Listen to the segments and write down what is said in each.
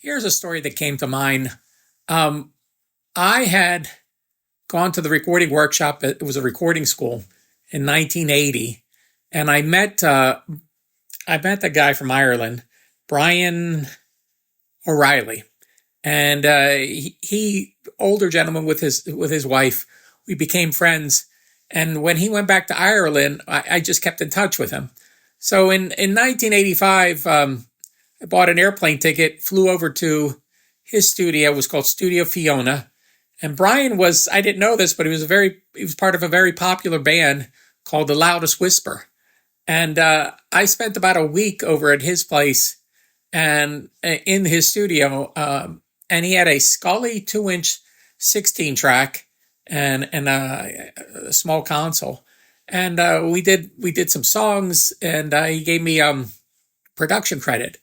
Here's a story that came to mind. Um, I had gone to the recording workshop. It was a recording school in 1980, and I met the guy from Ireland, Brian O'Reilly, and he older gentleman with his wife. We became friends, and when he went back to Ireland, I just kept in touch with him. So in 1985, I bought an airplane ticket, flew over to his studio. It was called Studio Fiona. And Brian I didn't know this, but he was part of a very popular band called The Loudest Whisper. And I spent about a week over at his place and in his studio. And he had a Scully 2-inch 16 track and a small console. And we did some songs, and he gave me production credit.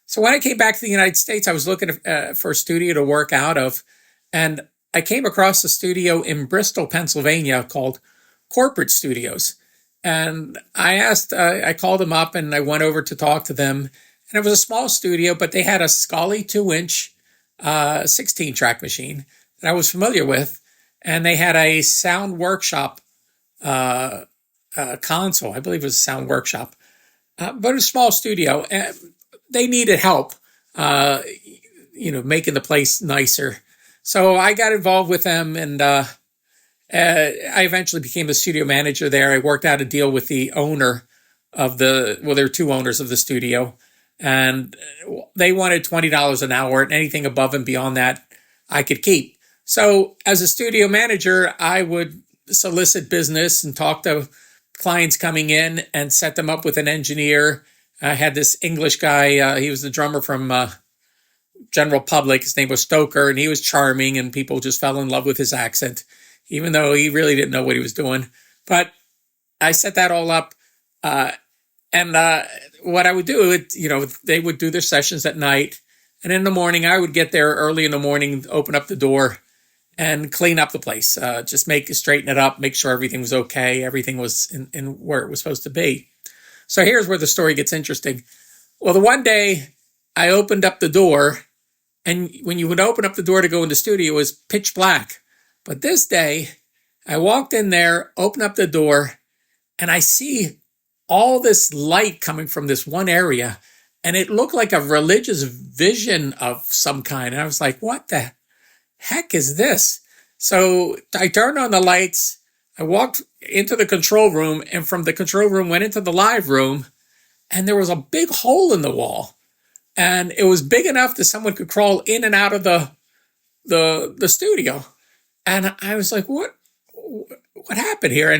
So when I came back to the United States, I was looking for a studio to work out of, and I came across a studio in Bristol, Pennsylvania called Corporate Studios. And I called them up and I went over to talk to them. And it was a small studio, but they had a Scully 2-inch 16 track machine that I was familiar with. And they had a Sound Workshop console. I believe it was a Sound Workshop. But it was a small studio. And they needed help, making the place nicer. So I got involved with them, and I eventually became the studio manager there. I worked out a deal with the owner there were two owners of the studio, and they wanted $20 an hour, and anything above and beyond that, I could keep. So as a studio manager, I would solicit business and talk to clients coming in and set them up with an engineer. I had this English guy. He was the drummer from General Public. His name was Stoker, and he was charming, and people just fell in love with his accent, even though he really didn't know what he was doing. But I set that all up, and what I would do, they would do their sessions at night, and in the morning, I would get there early in the morning, open up the door, and clean up the place. Just straighten it up, make sure everything was okay, everything was in where it was supposed to be. So here's where the story gets interesting. Well, the one day I opened up the door, and when you would open up the door to go in the studio, it was pitch black. But this day, I walked in there, opened up the door, and I see all this light coming from this one area, and it looked like a religious vision of some kind. And I was like, what the heck is this? So I turned on the lights. I walked into the control room, and from the control room went into the live room, and there was a big hole in the wall. And it was big enough that someone could crawl in and out of the studio. And I was like, what happened here?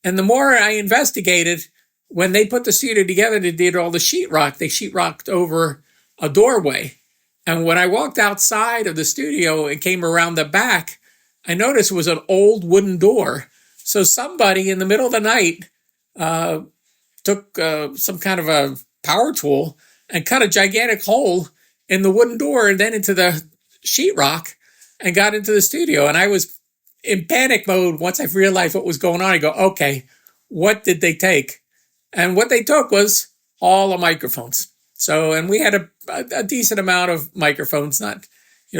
And the more I investigated, when they put the studio together, they did all the sheetrock. They sheetrocked over a doorway. And when I walked outside of the studio and came around the back, I noticed it was an old wooden door. So somebody in the middle of the night took some kind of a power tool and cut a gigantic hole in the wooden door and then into the sheetrock and got into the studio. And I was in panic mode once I realized what was going on. I go, okay, what did they take? And what they took was all the microphones. So, and we had a decent amount of microphones, not,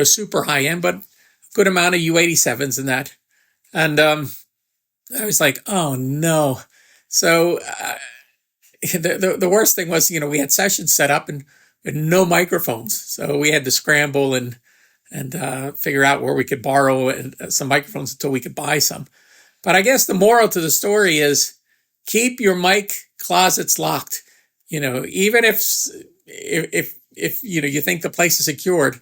super high end, but a good amount of U87s and that. And I was like, oh no. So the worst thing was, we had sessions set up and with no microphones. So we had to scramble and figure out where we could borrow some microphones until we could buy some. But I guess the moral to the story is keep your mic closets locked. Even if you think the place is secured,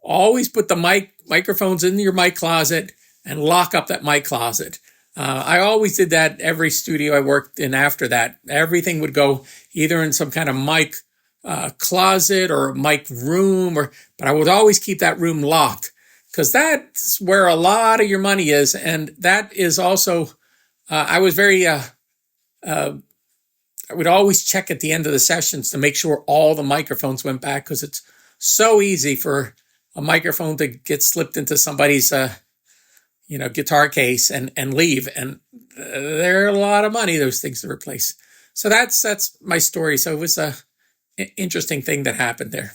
always put the microphones in your mic closet and lock up that mic closet. I always did that every studio I worked in after that. Everything would go either in some kind of mic closet or mic room, but I would always keep that room locked because that's where a lot of your money is. And that is also, I was very, I would always check at the end of the sessions to make sure all the microphones went back because it's so easy for a microphone to get slipped into somebody's guitar case and leave. And they're a lot of money, those things to replace. So that's my story. So it was a interesting thing that happened there.